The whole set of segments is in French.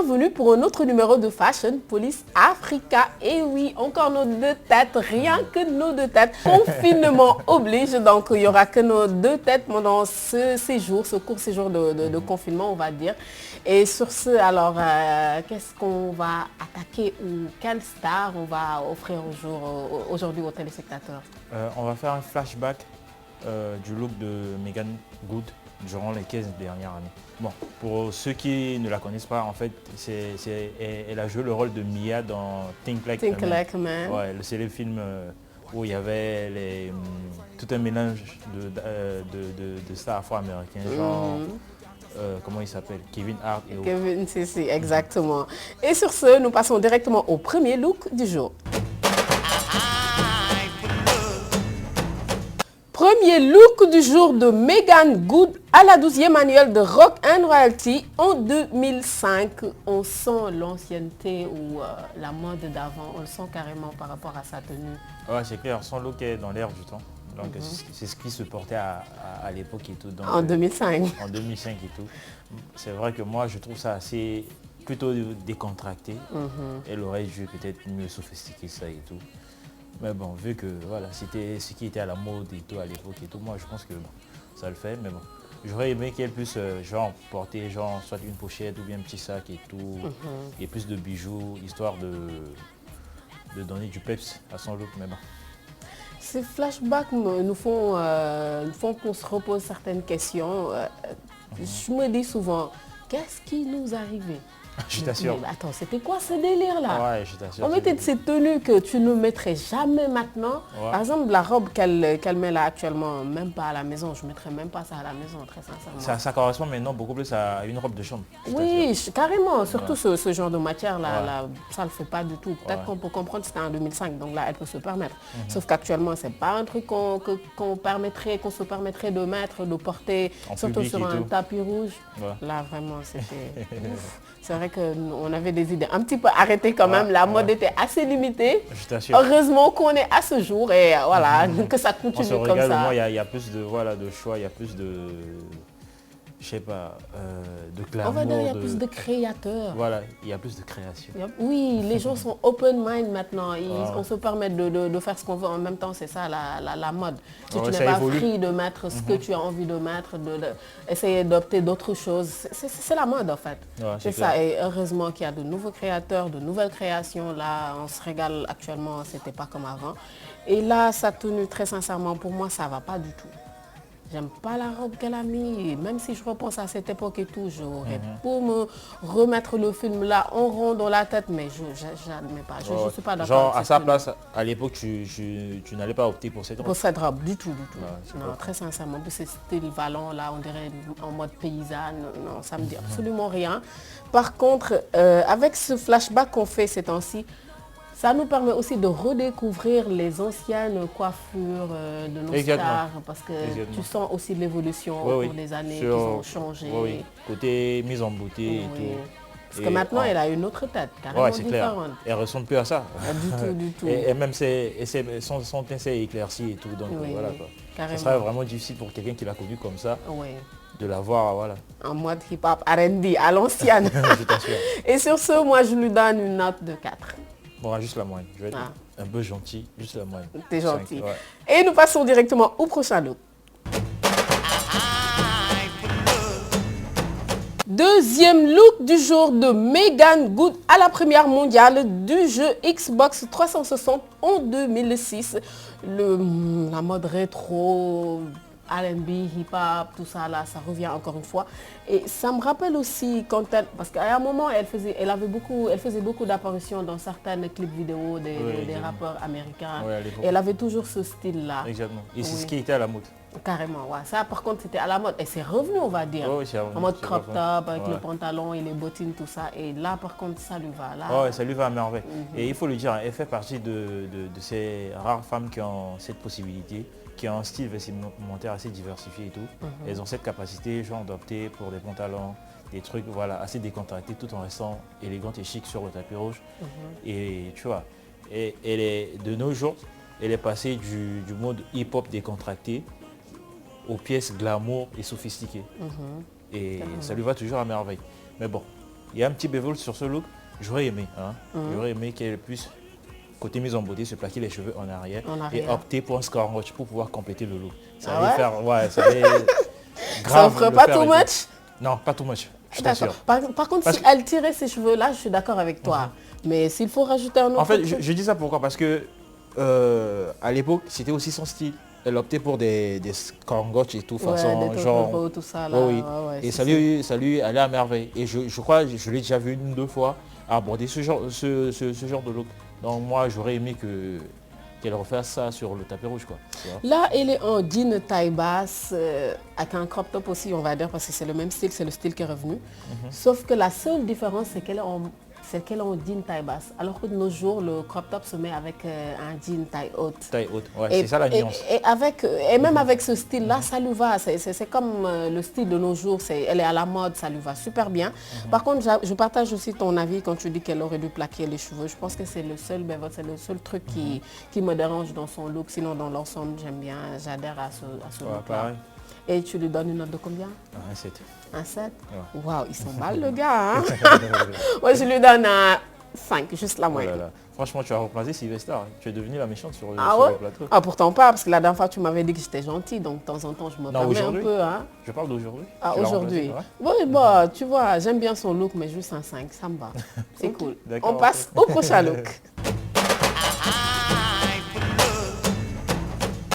bienvenue pour un autre numéro de Fashion Police Africa. Et oui, encore nos deux têtes, rien que nos deux têtes. Confinement oblige, donc il n'y aura que nos deux têtes pendant ce séjour, ce court séjour de confinement, on va dire. Et sur ce, alors, qu'est-ce qu'on va attaquer ou quelle star on va offrir aujourd'hui aux téléspectateurs? On va faire un flashback du look de Meagan Good durant les 15 dernières années. Bon, pour ceux qui ne la connaissent pas, en fait, elle a joué le rôle de Mia dans Think Like a Man. Ouais, c'est le film où il y avait tout un mélange de stars afro-américains, genre, comment il s'appelle, Kevin Hart et autres. Kevin, c'est exactement. Et sur ce, nous passons directement au premier look du jour. Premier look du jour de Meagan Good à la 12e annuelle de Rock and Royalty en 2005. On sent l'ancienneté ou la mode d'avant, on le sent carrément par rapport à sa tenue. Ouais, c'est clair, son look est dans l'air du temps. Donc c'est ce qui se portait à l'époque et tout. Donc, en 2005. En 2005 et tout. C'est vrai que moi je trouve ça assez plutôt décontracté. Elle aurait dû peut-être mieux sophistiquer ça et tout. Mais bon, vu que voilà, c'était ce qui était à la mode et tout à l'époque et tout, moi je pense que bon, ça le fait, mais bon. J'aurais aimé qu'elle puisse genre porter genre soit une pochette ou bien un petit sac et tout, et plus de bijoux, histoire de donner du peps à son look, mais bon. Ces flashbacks nous font qu'on se repose certaines questions. Je me dis souvent, qu'est-ce qui nous arrivait? Je t'assure. Attends, c'était quoi ce délire-là? Ouais, je t'assure. On mettait de ces tenues que tu ne mettrais jamais maintenant. Ouais. Par exemple, la robe qu'elle met là actuellement, même pas à la maison. Je ne mettrais même pas ça à la maison, très sincèrement. Ça correspond maintenant beaucoup plus à une robe de chambre. Oui, carrément. Surtout ce genre de matière-là, ça ne le fait pas du tout. Peut-être qu'on peut comprendre que c'était en 2005, donc là, elle peut se permettre. Sauf qu'actuellement, ce n'est pas un truc qu'on se permettrait de mettre, de porter, en surtout sur un tapis rouge. Ouais. Là, vraiment, c'était... C'est vrai qu'on avait des idées un petit peu arrêtées quand même. La mode était assez limitée. Je t'assure. Heureusement qu'on est à ce jour et voilà, que ça continue comme ça. Il y a plus de choix, il y a plus de... Je sais pas, de glamour. On va dire qu'il y a plus de créateurs. Voilà, il y a plus de création. Oui, les gens sont open mind maintenant. On se permet de faire ce qu'on veut. En même temps, c'est ça la mode. Si tu n'es pas free de mettre ce que tu as envie de mettre, essayer d'opter d'autres choses, c'est la mode en fait. Ouais, c'est ça. Et heureusement qu'il y a de nouveaux créateurs, de nouvelles créations. Là, on se régale actuellement, c'était pas comme avant. Et là, sa tenue, très sincèrement, pour moi, ça va pas du tout. J'aime pas la robe qu'elle a mis, même si je repense à cette époque et tout, j'aurais pour me remettre le film là en rond dans la tête, mais je n'admets pas, je suis pas d'accord. Genre à sa place, à l'époque, tu n'allais pas opter pour cette robe? Pour cette robe, du tout, du tout. Non, très sincèrement, c'était style Valant, là, on dirait en mode paysanne, non, ça me dit absolument rien. Par contre, avec ce flashback qu'on fait ces temps-ci, ça nous permet aussi de redécouvrir les anciennes coiffures de nos stars, parce que tu sens aussi l'évolution au cours des années qui ont changé. Oui. Côté mise en beauté et tout. Parce que maintenant, elle a une autre tête, carrément différente. Clair. Elle ne ressemble plus à ça. Du tout, du tout. Et même son teint s'est éclairci et tout. Donc voilà quoi. Ça serait vraiment difficile pour quelqu'un qui l'a connu comme ça. De la voir, voilà. En mode hip-hop R&B à l'ancienne. Je t'assure. Et sur ce, moi, je lui donne une note de 4. Bon, juste la moyenne. Je vais être un peu gentil, juste la moyenne. T'es gentil. Et nous passons directement au prochain look. Deuxième look du jour de Meagan Good à la première mondiale du jeu Xbox 360 en 2006. La mode rétro, R&B, hip-hop, tout ça là, ça revient encore une fois. Et ça me rappelle aussi quand parce qu'à un moment, elle faisait beaucoup d'apparitions dans certains clips vidéo des rappeurs américains. Et elle avait toujours ce style-là. Exactement. Et c'est ce qui était à la mode. Carrément, ouais. Ça par contre c'était à la mode. Et c'est revenu, on va dire. En mode crop top, avec le pantalon et les bottines, tout ça. Et là par contre, ça lui va. Là, ça lui va à merveille. Et il faut le dire, elle fait partie de ces rares femmes qui ont cette possibilité, qui ont un style vestimentaire assez diversifié et tout. Elles ont cette capacité, genre, d'opter pour des pantalons, des trucs voilà, assez décontractés tout en restant élégantes et chic sur le tapis rouge. Et tu vois, et elle est, de nos jours, elle est passée du mode hip-hop décontracté aux pièces glamour et sophistiquées. Et ça lui va toujours à merveille. Mais bon, il y a un petit bévol sur ce look. J'aurais aimé, hein. J'aurais aimé qu'elle puisse, côté mise en beauté, se plaquer les cheveux en arrière et opter pour un scotch pour pouvoir compléter le look. Ça allait faire, ouais, ça allait grave. Ça ne ferait pas too much? Non, pas too much, je t'assure. Par contre, si elle tirait ses cheveux là, je suis d'accord avec toi. Mais s'il faut rajouter un autre... En fait, je dis ça pourquoi? Parce que à l'époque, c'était aussi son style. Elle optait pour des scotch et tout, façon genre... tout ça, là. Oui. Et ça lui allait à merveille. Et je crois, je l'ai déjà vu 1 ou 2 fois aborder ce genre de look. Donc moi, j'aurais aimé qu'elle refasse ça sur le tapis rouge, quoi. Là, elle est en jean taille basse, avec un crop top aussi, on va dire, parce que c'est le même style, c'est le style qui est revenu. Sauf que la seule différence, c'est qu'elle est en jean taille basse. Alors que de nos jours, le crop top se met avec un jean taille haute. Taille haute, ouais, c'est ça la nuance. Et même avec ce style-là, ça lui va. C'est comme le style de nos jours, elle est à la mode, ça lui va super bien. Par contre, je partage aussi ton avis quand tu dis qu'elle aurait dû plaquer les cheveux. Je pense que c'est le seul truc qui me dérange dans son look. Sinon, dans l'ensemble, j'aime bien, j'adhère à ce look-là. Et tu lui donnes une note de combien? Un 7. Un 7? Waouh, ils sont mal le gars, hein. Moi, je lui donne un 5, juste la moyenne. Franchement, tu as remplacé Sylvester. Tu es devenue la méchante sur le plateau. Ah, pourtant pas, parce que la dernière fois, tu m'avais dit que j'étais gentille, donc de temps en temps, je me permets un peu. Hein. Je parle d'aujourd'hui. Ah, aujourd'hui. Oui, bon, tu vois, j'aime bien son look, mais juste un 5, ça me va. C'est cool. On passe au prochain look.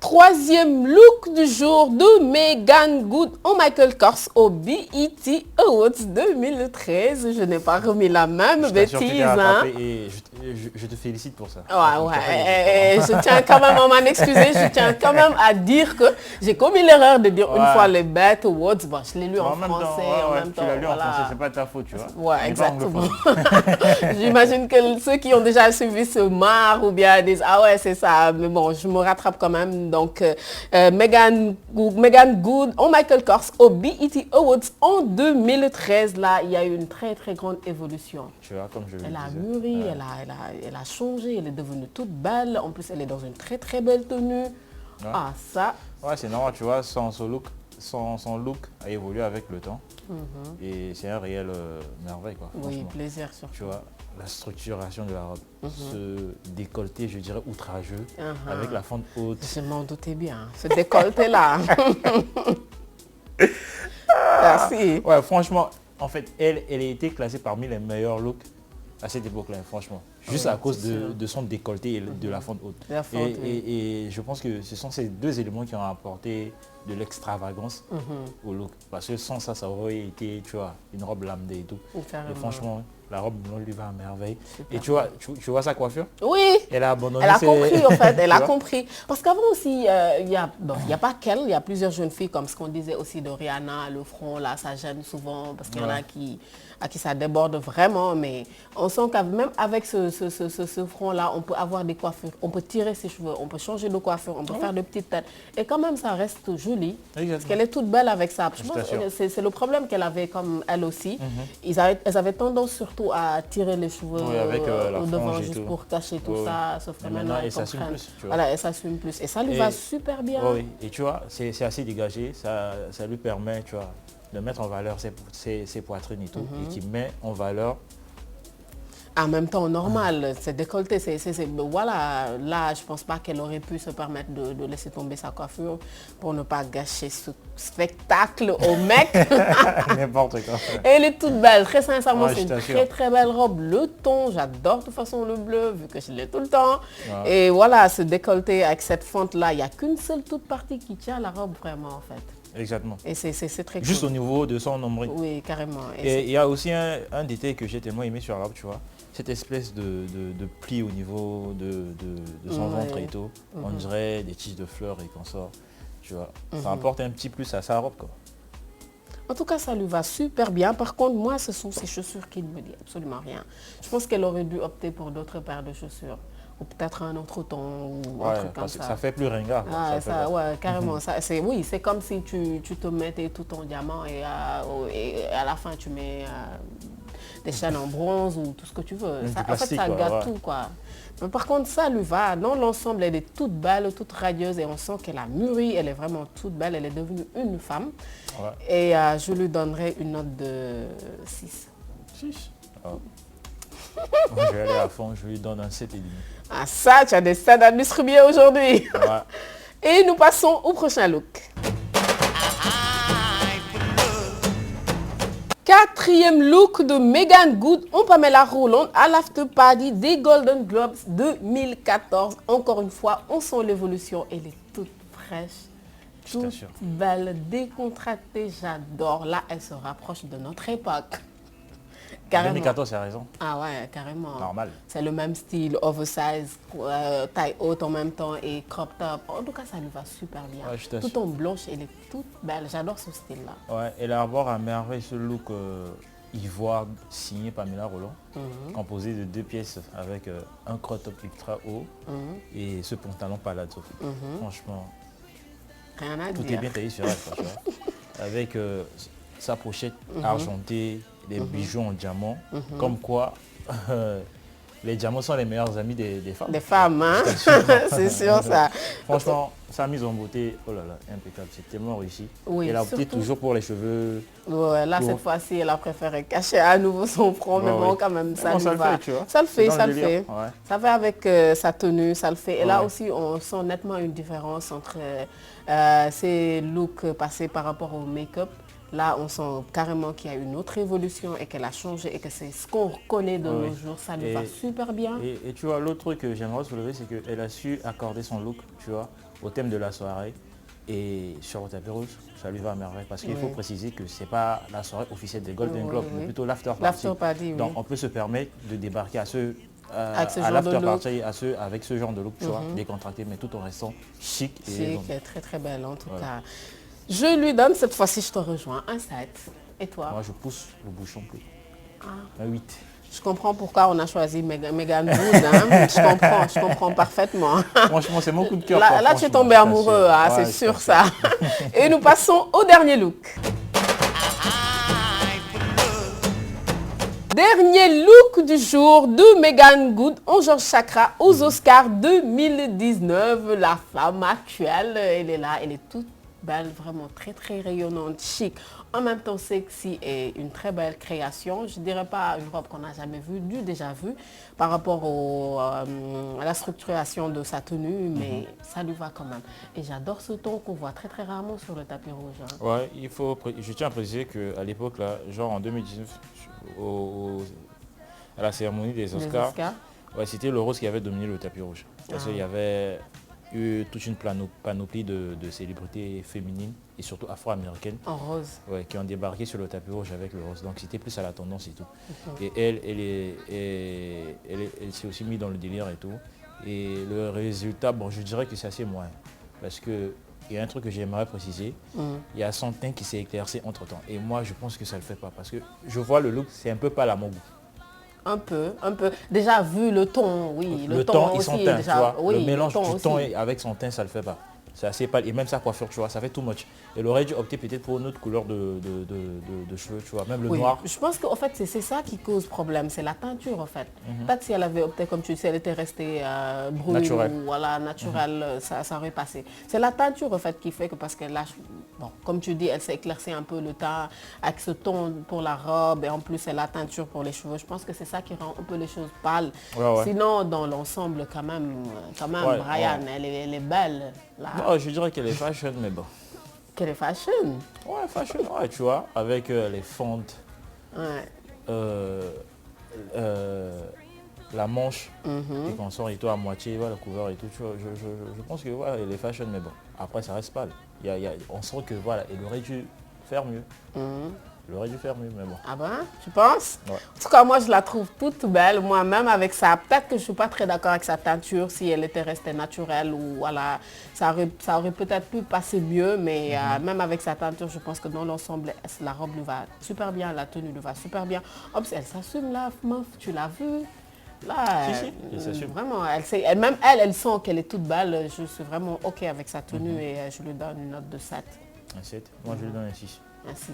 Troisième look du jour de Meagan Good en Michael Kors au BET Awards 2013. Je n'ai pas remis la même bêtise. Hein. Et je te félicite pour ça. Ouais. Je tiens quand même à m'en excuser. Je tiens quand même à dire que j'ai commis l'erreur de dire une fois les BET Awards. Bon, je l'ai lu en français en même temps. Tu l'as lu en français, c'est pas ta faute, tu vois. Ouais, exactement. J'imagine que ceux qui ont déjà suivi se marrent ou bien disent ah ouais c'est ça. Mais bon, je me rattrape quand même. Donc, Meagan Good en Michael Kors au BET Awards en 2013. Là, il y a eu une très très grande évolution. Tu vois, comme je le disais. Elle a mûri, elle a changé, elle est devenue toute belle. En plus, elle est dans une très très belle tenue. Ouais. Ah, ça. Ouais, c'est normal, tu vois, son look a évolué avec le temps. Et c'est un réel merveille, quoi. Oui, plaisir surtout. Tu vois, la structuration de la robe, ce décolleté, je dirais, outrageux, avec la fente haute. Je m'en doutais bien, ce décolleté-là. Merci. Ouais, franchement, en fait, elle a été classée parmi les meilleurs looks à cette époque-là, franchement. Juste à cause de son décolleté et de la fente haute. Et je pense que ce sont ces deux éléments qui ont apporté de l'extravagance au look. Parce que sans ça, ça aurait été, tu vois, une robe lambda et tout. Et franchement, la robe blonde lui va à merveille. Super. Et tu vois sa coiffure? Oui. Elle a abandonné. Elle a compris en fait, elle a compris. Parce qu'avant aussi, il n'y a pas qu'elle, il y a plusieurs jeunes filles, comme ce qu'on disait aussi de Rihanna, le front là, ça gêne souvent parce qu'il y en a à qui ça déborde vraiment. Mais on sent que même avec ce front-là, on peut avoir des coiffures, on peut tirer ses cheveux, on peut changer de coiffure, on peut faire de petites têtes. Et quand même, ça reste joli. Parce qu'elle est toute belle avec ça. Je pense que c'est le problème qu'elle avait comme elle aussi. Elles avaient tendance surtout à tirer les cheveux au devant juste pour cacher tout ça. Sauf que maintenant, elles comprennent. Voilà, elle s'assume plus. Et ça lui va super bien. Oui, et tu vois, c'est assez dégagé. Ça lui permet, tu vois, de mettre en valeur ses poitrines et tout. Et qui met en valeur... En même temps, normal, c'est décolleté. Voilà, là, je ne pense pas qu'elle aurait pu se permettre de laisser tomber sa coiffure pour ne pas gâcher ce spectacle au mec. N'importe quoi. Et elle est toute belle. Très sincèrement, c'est une très très belle robe. Le ton, j'adore de toute façon le bleu, vu que je l'ai tout le temps. Et voilà, ce décolleté avec cette fente-là, il n'y a qu'une seule toute partie qui tient la robe vraiment, en fait. Exactement. Et c'est très cool. Juste au niveau de son nombril. Oui, carrément. Et il y a aussi un détail que j'ai tellement aimé sur la robe, tu vois. Cette espèce de pli au niveau de son ventre et tout. On dirait des tiges de fleurs et consorts. Tu vois. Ça apporte un petit plus à sa robe, quoi. En tout cas, ça lui va super bien. Par contre, moi, ce sont ces chaussures qui ne me disent absolument rien. Je pense qu'elle aurait dû opter pour d'autres paires de chaussures. Ou peut-être un autre ton ou un truc comme ça. Ça fait plus ringard. Ouais, carrément. Oui, c'est comme si tu te mettais tout en diamant et à la fin, tu mets des chaînes en bronze ou tout ce que tu veux. En fait, ça gâte tout, quoi. Mais par contre, ça lui va. Dans l'ensemble, elle est toute belle, toute radieuse et on sent qu'elle a mûri. Elle est vraiment toute belle. Elle est devenue une femme. Et je lui donnerai une note de 6. 6. Oh. Moi, je vais aller à fond, je lui donne un 7,5. Ah ça, tu as des stats à distribuer aujourd'hui. Ouais. Et nous passons au prochain look. Quatrième look de Meagan Good en Pamela Roland à l'after party des Golden Globes 2014. Encore une fois, on sent l'évolution. Elle est toute fraîche, toute belle, décontractée. J'adore. Là, elle se rapproche de notre époque. Carrément. 2014, c'est raison. Ah ouais, carrément. Normal. C'est le même style, oversize, taille haute en même temps et crop top. En tout cas, ça lui va super bien. Ouais, tout en blanche, elle est toute belle. J'adore ce style-là. Ouais, elle arbore à merveille ce look ivoire signé Pamela Roland, composé de 2 pièces avec un crop top ultra haut et ce pantalon palazzo. Franchement, rien à tout dire. Est bien taillé sur elle. Avec sa pochette argentée, des bijoux en diamant, comme quoi les diamants sont les meilleurs amis des femmes. Des femmes, hein. C'est sûr ça. Franchement, sa mise en beauté, oh là là, impeccable, c'est tellement réussi. Oui, et la beauté toujours pour les cheveux. Ouais, là, cette fois-ci, elle a préféré cacher à nouveau son front, mais bon, quand même, ça lui va. Ça le fait, ça le fait. Ouais. Ça va avec sa tenue, ça le fait. Et là aussi, on sent nettement une différence entre ces looks passés par rapport au make-up. Là, on sent carrément qu'il y a une autre évolution et qu'elle a changé et que c'est ce qu'on reconnaît de nos jours. Ça lui va super bien. Et tu vois, l'autre truc que j'aimerais soulever, c'est qu'elle a su accorder son look, tu vois, au thème de la soirée. Et sur le tapis rouge, ça lui va à merveille. Parce qu'il faut préciser que ce n'est pas la soirée officielle des Golden Globes, mais plutôt l'after party. Donc, on peut se permettre de débarquer à l'after party, avec ce genre de look, tu vois, décontracté, mais tout en restant chic. C'est très très belle en tout cas. Je lui donne, cette fois-ci, je te rejoins, un 7. Et toi? Moi, je pousse le bouchon plus. Un 8. Je comprends pourquoi on a choisi Meagan Good. Hein. Je comprends parfaitement. Franchement, c'est mon coup de cœur. Là tu es tombé amoureux, hein, c'est sûr ça. Et nous passons au dernier look. Dernier look du jour de Meagan Good en Georges Chakra aux Oscars 2019. La femme actuelle, elle est là, elle est toute belle, vraiment très très rayonnante, chic, en même temps sexy et une très belle création. Je ne dirais pas une robe qu'on n'a jamais vue, du déjà vu par rapport à la structuration de sa tenue, mais ça lui va quand même. Et j'adore ce ton qu'on voit très très rarement sur le tapis rouge. Hein. Ouais, je tiens à préciser qu'à l'époque, là, genre en 2019, à la cérémonie des Oscars, ouais, c'était le rose qui avait dominé le tapis rouge. Parce qu'il y avait eu toute une panoplie de célébrités féminines et surtout afro-américaines en rose, qui ont débarqué sur le tapis rouge avec le rose. Donc c'était plus à la tendance et tout. Et elle s'est aussi mise dans le délire et tout. Et le résultat, bon, je dirais que c'est assez moyen. Parce qu'il y a un truc que j'aimerais préciser. Il y a son teint qui s'est éclairci entre temps. Et moi, je pense que ça ne le fait pas. Parce que je vois le look, c'est un peu pâle à mon goût. Un peu. Déjà vu le ton, oui. Le ton et aussi, son teint, déjà, tu vois. oui, le mélange du ton aussi. avec son teint, ça ne le fait pas. C'est assez pâle. Et même sa coiffure, tu vois, ça fait too much. Elle aurait dû opter peut-être pour une autre couleur de cheveux, tu vois, même le noir. Je pense qu'en fait, c'est ça qui cause problème, c'est la teinture, en fait. Peut-être si elle avait opté, comme tu sais, elle était restée brune naturelle. Ou voilà, naturelle, ça aurait passé. C'est la teinture, en fait, qui fait que, parce que là, bon, comme tu dis, elle s'est éclaircie un peu le teint avec ce ton pour la robe et en plus, c'est la teinture pour les cheveux. Je pense que c'est ça qui rend un peu les choses pâles. Sinon, dans l'ensemble, quand même Brian, elle est belle. Là. Non, je dirais qu'elle est fashion, mais bon. Qu'elle est fashion? Ouais, fashion, ouais, tu vois, avec les fentes, la manche, et qu'on sort et tout à moitié, voilà, la couleur et tout, tu vois, je pense que voilà, elle est fashion, mais bon, après ça reste pâle. On sent que voilà, elle aurait dû faire mieux. Elle aurait dû faire mieux, mais bon. Ah ben, tu penses? Ouais. En tout cas, moi, je la trouve toute belle, moi-même, avec ça. Peut-être que je ne suis pas très d'accord avec sa teinture, si elle était restée naturelle, ou voilà, ça aurait peut-être pu passer mieux, mais même avec sa teinture, je pense que dans l'ensemble, la robe lui va super bien, la tenue lui va super bien. Hop, elle s'assume là, meuf, tu l'as vue. Là, vraiment, elle sent qu'elle est toute belle. Je suis vraiment OK avec sa tenue et je lui donne une note de 7. Un 7? Moi, je lui donne un 6. Un 6.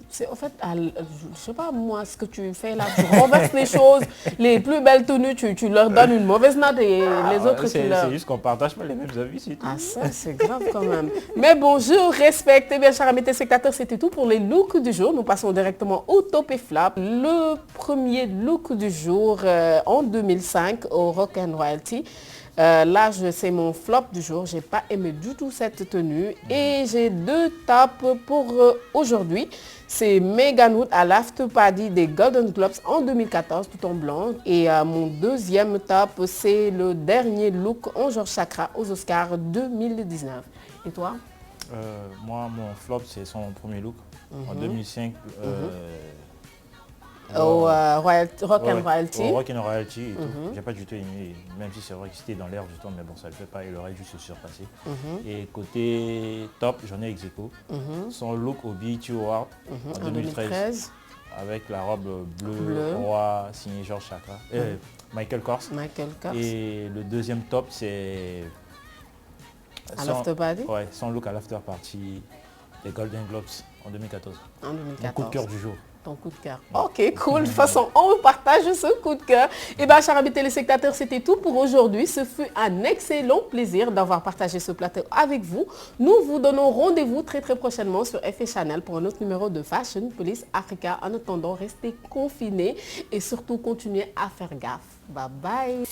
C'est en fait, je sais pas moi, ce que tu fais là, tu renverses les choses, les plus belles tenues, tu leur donnes une mauvaise note et les autres tu leur... C'est juste qu'on partage pas les mêmes avis, c'est tout. Ah ça, c'est grave quand même. Mais bon, je respecte. Eh bien, chers amis téléspectateurs, c'était tout pour les looks du jour. Nous passons directement au top et flop. Le premier look du jour en 2005 au Rock and Royalty. Là, c'est mon flop du jour. J'ai pas aimé du tout cette tenue. Et j'ai 2 tops pour aujourd'hui. C'est Megan Wood à l'after party des Golden Globes en 2014, tout en blanc. Et mon deuxième top, c'est le dernier look en Georges Chakra aux Oscars 2019. Et toi? Moi, mon flop, c'est son premier look. En 2005. Au Rock and Royalty. Au Rock and Royalty et tout. J'ai pas du tout aimé, même si c'est vrai que c'était dans l'air du temps, mais bon, ça le fait pas, il aurait dû se surpasser. Et côté top, j'en ai ex aequo. Son look au BET Award en 2013. Avec la robe bleue roi signée Georges Chakra. Michael Kors. Et le deuxième top, c'est... À l'after party. Ouais, son look à l'after party des Golden Globes en 2014. En 2014. Mon coup de cœur du jour. Ton coup de cœur. Ok, cool. De toute façon, on partage ce coup de cœur. Et bien, chers amis téléspectateurs, c'était tout pour aujourd'hui. Ce fut un excellent plaisir d'avoir partagé ce plateau avec vous. Nous vous donnons rendez-vous très prochainement sur FA Channel pour un autre numéro de Fashion Police Africa. En attendant, restez confinés et surtout continuez à faire gaffe. Bye bye.